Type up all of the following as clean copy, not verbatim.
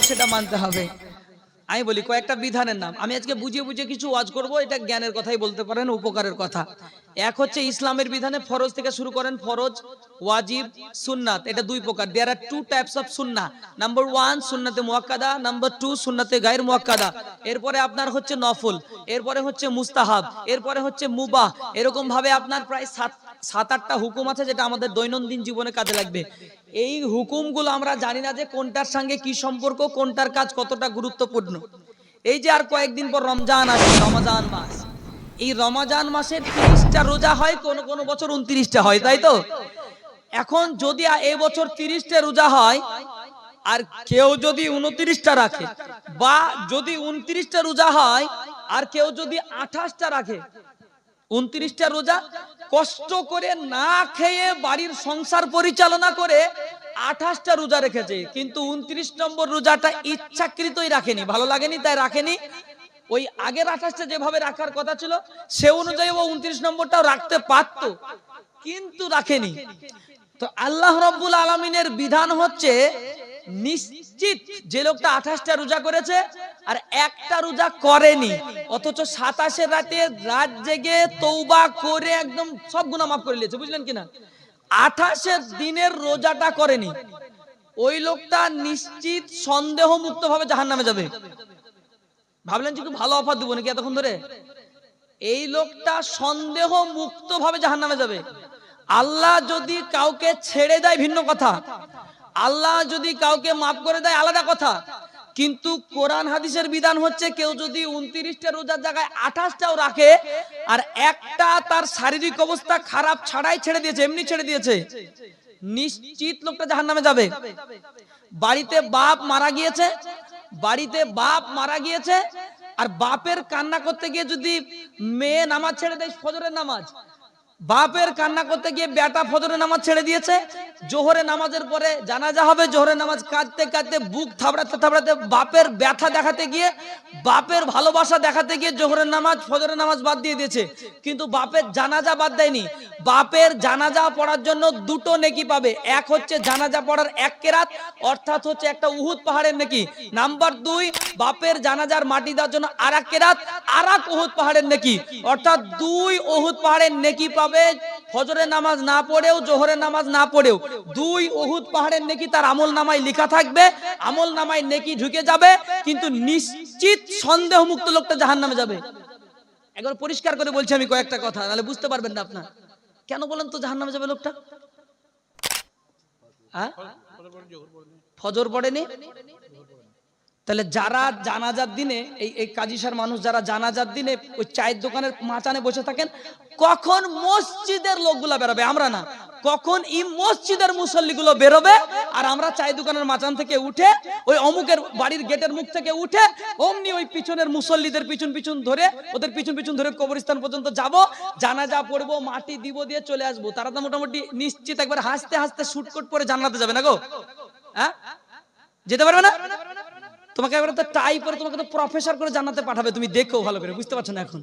সেটা মানতে হবে। আমি বলি কয়েকটা বিধানের নাম, আমি আজকে বুঝিয়ে বুঝিয়ে কিছু ওয়াজ করব, এটা জ্ঞানের কথাই বলতে পারেন, উপকারের কথা। এক হচ্ছে ইসলামের বিধানে ফরজ থেকে শুরু করেন, ফরজ, ওয়াজিব, সুন্নাত, এটা দুই প্রকার। দেয়ার আর two types of Sunnah. Number 1 সুন্নাতে মুআক্কাদা, নাম্বার 2 সুন্নাতে গায়র মুআক্কাদা। এরপরে আপনার হচ্ছে নফল, এরপরে হচ্ছে মুস্তাহাব, এরপরে হচ্ছে মুবাহ। এরকম ভাবে আপনার প্রায় 7-8টা হুকুম আছে যেটা আমাদের দৈনন্দিন জীবনে কাজে লাগবে। এই হুকুমগুলো আমরা জানি না যে কোনটার সঙ্গে কি সম্পর্ক, কোনটার কাজ কতটা গুরুত্বপূর্ণ। এই যে আর কয়েকদিন পর রমজান আসে, রমজান মাস, এই রমজান মাসের 30টা রোজা হয়, কোন কোন বছর 29টা হয়, তাই তো? এখন যদি এবছর 30টা রোজা হয় আর কেউ যদি 29টা রাখে, বা যদি 29টা রোজা হয় আর কেউ যদি 28টা রাখে, 29টা রোজা কষ্ট করে না খেয়ে বাড়ির সংসার পরিচালনা করে 28টা রোজা রেখেছে, কিন্তু 29 নম্বর রোজাটা ইচ্ছাকৃতই রাখেনি, ভালো লাগেনি তাই রাখেনি। ওই আগের 28টা যেভাবে রাখার কথা ছিল সে অনুযায়ী ও 29 নম্বরটাও রাখতে পারত, কিন্তু রাখেনি। তো আল্লাহ রাব্বুল আলামিনের বিধান হচ্ছে নিশ্চিত যে লোকটা 28টা রোজা করেছে আর একটা রোজা করেনি, অথচ 27 রাতে রাত জেগে তওবা করে একদম সব গুনাহ মাফ করে নিয়েছে, বুঝলেন কিনা? 28 দিনের রোজাটা করেনি, ওই লোকটা নিশ্চিত সন্দেহ মুক্ত ভাবে জাহান্নামে যাবে। ভাবলেন যে খুব ভালো অফার দেবো নাকি এতক্ষণ ধরে? এই লোকটা সন্দেহ মুক্ত ভাবে জাহান্নামে যাবে। আল্লাহ যদি কাউকে ছেড়ে দেয় ভিন্ন কথা, আল্লাহ যদি কাউকে মাফ করে দেয় আলাদা কথা, কিন্তু কোরআন হাদিসের বিধান হচ্ছে কেউ যদি 29টা রোজার জায়গায় 28টাও রাখে আর একটা তার শারীরিক অবস্থা খারাপ ছাড়াই ছেড়ে দিয়েছে, এমনি ছেড়ে দিয়েছে, নিশ্চিত লোকটা জাহান্নামে যাবে। বাড়িতে বাপ মারা গিয়েছে, বাড়িতে বাপ মারা গিয়েছে আর বাপের কান্না করতে গিয়ে যদি মেয়ে নামাজ ছেড়ে দেয়, ফজরের নামাজ, বাপের কান্না করতে গিয়ে বেটা ফজরের নামাজ ছেড়ে দিয়েছে, জোহরের নামাজের পরে জানাজা হবে, জোহরের নামাজ কাঁদতে কাঁদতে বুক থাবড়াতে থাবড়াতে বাপের ব্যথা দেখাতে গিয়ে, বাপের ভালোবাসা দেখাতে গিয়ে জোহরের নামাজ ফজরের নামাজ বাদ দিয়ে দিয়েছে, কিন্তু বাপের জানাজা বাদ দেয়নি। বাপের জানাজা পড়ার জন্য দুটো নেকি পাবে, এক হচ্ছে জানাজা পড়ার 1 কেরাত, অর্থাৎ হচ্ছে একটা উহুদ পাহাড়ের নেকি। নাম্বার 2 বাপের জানাজার মাটি দেওয়ার জন্য আর 1 কেরাত, আর 1 উহুদ পাহাড়ের নেকি, অর্থাৎ 2 উহুদ পাহাড়ের নেকি পাবে। ফজরের নামাজ না পড়েও, জোহরের নামাজ না পড়েও 2 উহুদ পাহাড়ের নেকি তার আমল নামায় লেখা থাকবে, আমল নামায় নেকি ঢুকে যাবে, কিন্তু নিশ্চিত সন্দেহ মুক্ত লোকটা জাহান্নামে যাবে। একবার পরিষ্কার করে বলছি আমি কয়েকটা কথা, নাহলে বুঝতে পারবেন না আপনার। কেন বলেন তো জাহান্নামে যাবে লোকটা? হ্যাঁ, ফজর পড়েনি। তাহলে যারা জানাজার দিনে, এই কাজীসার মানুষ যারা জানাজার দিনে ওই চায়ের দোকানের মাচানে বসে থাকেন, কখন মসজিদের লোকগুলা বেরোবে, আমরা না, কখন এই মসজিদের মুসল্লিগুলো বেরোবে আর আমরা চায়ের দোকানের মাচান থেকে উঠে ওই অমুকের বাড়ির গেটের মুখ থেকে উঠে অমনি ওই পিছনের মুসল্লিদের পিছন পিছন ধরে, ওদের পিছন পিছন ধরে কবরস্থান পর্যন্ত যাব, জানাজা পড়বো, মাটি দিব, দিয়ে চলে আসবো। তারা তো মোটামুটি নিশ্চিত একবার হাসতে হাসতে শুটকোট পরে জান্নাতে যাবে না গো? হ্যাঁ, যেতে পারবে না? তোমাকে একবার তো টাই পরে তোমাকে তো প্রফেসর করে জান্নাতে পাঠাবে, তুমি দেখো ভালো করে, বুঝতে পারছো না এখন?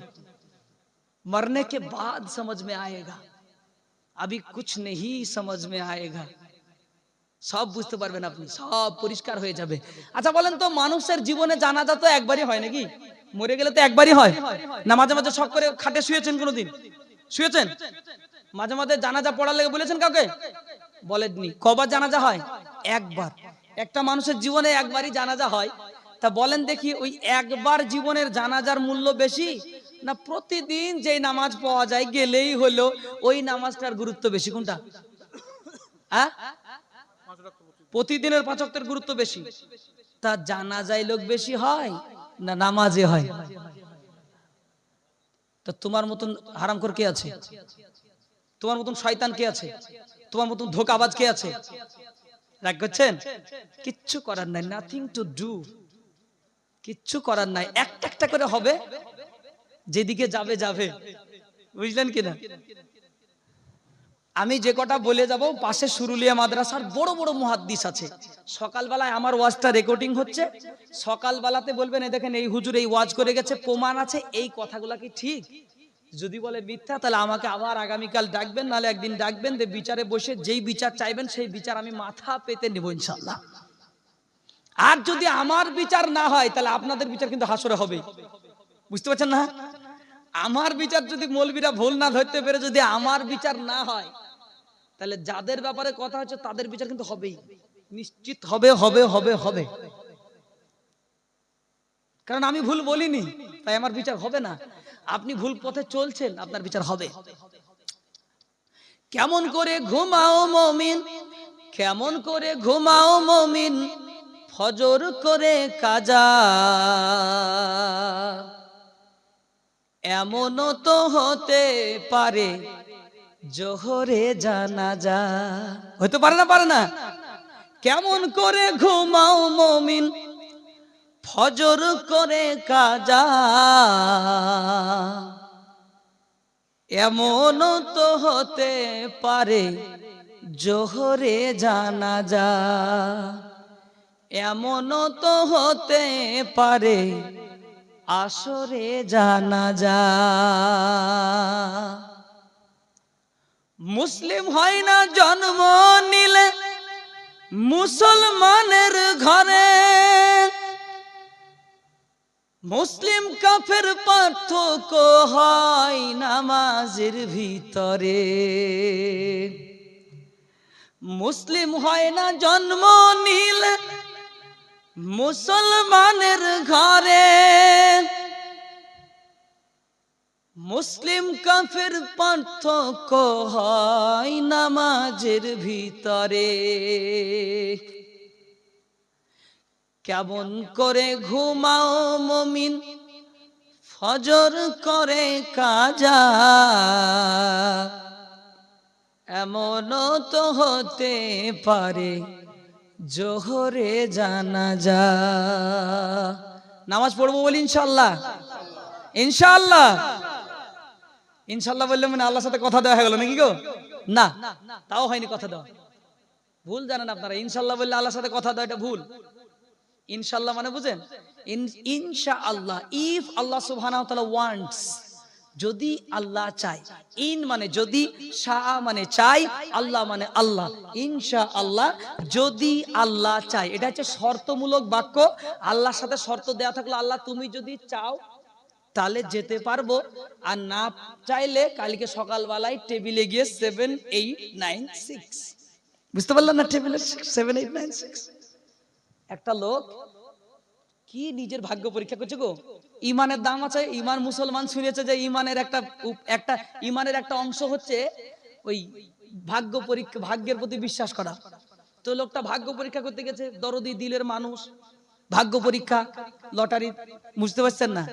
মরনে কে বাদ সমঝ মে আয়েগা, আবি কুছ নেহি সমঝ মে আয়েগা। সব বুঝতে পারবেন আপনি, সব পরিষ্কার হয়ে যাবে। আচ্ছা বলেন তো, মানুষের জীবনে জানাজা তো একবারই হয় নাকি? মরে গেলে তো একবারই হয় না? মাঝে মাঝে শখ করে খাটে শুয়েছেন? কোনোদিন শুয়েছেন? মাঝে মাঝে জানাজা পড়ার লেগে বলেছেন কাউকে? বলেননি। কবার জানাজা হয়? একবার। একটা মানুষের জীবনে একবারই জানাজা হয়। তা বলেন দেখি, ওই একবার জীবনের জানাজার মূল্য বেশি না প্রতিদিন যেই নামাজ পাওয়া যায় গেলেই হলো ওই নামাজটার গুরুত্ব বেশি? কোনটা? হ্যাঁ, প্রতিদিনের 5 ওয়াক্তের গুরুত্ব বেশি। তা জানাজায় লোক বেশি হয় না নামাজে হয়? তা তোমার মতন হারামখোর কে আছে? তোমার মতন শয়তান কে আছে? তোমার মতন ধোঁকাবাজ কে আছে? রাগ করছেন? কিচ্ছু করার নাই, নাথিং টু ডু, কিচ্ছু করার নাই। একটা একটা করে হবে, যেদিকে যাবে যাবে, বুঝলেন কিনা? আমি যে কটা বলে যাব, পাশে সুরুলিয়া মাদ্রাসার বড় বড় মুহাদ্দিস আছে, সকালবেলায় আমার ওয়াজটা রেকর্ডিং হচ্ছে, সকালবেলাতে বলবেন এই দেখেন এই হুজুর এই ওয়াজ করে গেছে, প্রমাণ আছে, এই কথাগুলা কি ঠিক? যদি বলে মিথ্যা, তাহলে আমাকে আবার আগামীকাল ডাকবেন, নাহলে একদিন ডাকবেন, বিচারে বসে যেই বিচার চাইবেন সেই বিচার আমি মাথা পেতে নেব ইনশাআল্লাহ। আর যদি আমার বিচার না হয় তাহলে আপনাদের বিচার কিন্তু হাসরে হবে, বুঝতে পারছেন না? আমার বিচার যদি মৌলবীরা ভুল না ধরতে পেরে যদি আমার বিচার না হয় তাহলে যাদের ব্যাপারে কথা হচ্ছে তাদের বিচার কিন্তু হবেই, নিশ্চিত হবে হবে হবে হবে। কারণ আমি ভুল বলিনি তাই আমার বিচার হবে না, আপনি ভুল পথে চলছেন আপনার বিচার হবে। কেমন করে ঘুমাও মুমিন, কেমন করে ঘুমাও মুমিন, ফজর করে কাজা, এমনও তো হতে পারে জোহরে জানাজা। হতে পারে না, পারে না? কেমন করে ঘুমাও মুমিন, ফজর করে কাজা, এমনও তো হতে পারে জোহরে জানাজা, এমনও তো হতে পারে আসরে জানাজা। মুসলিম হয় না জন্ম নিলে মুসলমানের ঘরে, মুসলিম কাফের পার্থক্য হয় নামাজের ভিতরে। মুসলিম হয় না জন্ম নিলে মুসলমানের ঘরে, মুসলিম কাফের পার্থক্য হয় নামাজের ভিতরে। কেমন করে ঘুমাও মুমিন, ফজর করে কাজা, এমনও তো হতে পারে জোহরে জানাজা। নামাজ পড়বো বলি ইনশাআল্লাহ, ইনশাআল্লাহ। ইনশাআল্লাহ বললে মানে আল্লাহর সাথে কথা দেওয়া হয়ে গেল নাকি গো? না, তাও হয়নি কথা দেওয়া। ভুল জানেন আপনারা, ইনশাআল্লাহ বললে আল্লাহর সাথে কথা দেওয়া এটা ভুল। ইনশাআল্লাহ মানে বুঝেন? ইনশাআল্লাহ, ইফ আল্লাহ সুবহানাহু ওয়া তাআলা ওয়ান্টস, যদি আল্লাহ চায়। ইন মানে যদি, শাহ মানে চাই, আল্লাহ মানে আল্লাহ। ইনশাআল্লাহ যদি আল্লাহ চায়, এটা হচ্ছে শর্তমূলক বাক্য। আল্লাহর সাথে শর্ত দেয়া থাকলো, আল্লাহ তুমি যদি চাও তাহলে যেতে পারবো, আর না চাইলে কালকে সকালবেলায় টেবিলে গিয়ে 7 8 9 6, বুঝতে পারলেন না? টেবিলে 7 8 9 6। একটা লোক কি নিজের ভাগ্য পরীক্ষা করছে গো। ইমানের দাম আছে, ইমান মুসলমান শুনেছে যে ইমানের একটা ইমানের একটা অংশ হচ্ছে ওই ভাগ্য পরীক্ষা, ভাগ্যের প্রতি বিশ্বাস করা। তো লোকটা ভাগ্য পরীক্ষা করতে গেছে, দরদি দিলের মানুষ, ভাগ্য পরীক্ষা, লটারি, বুঝতে পারছেন না?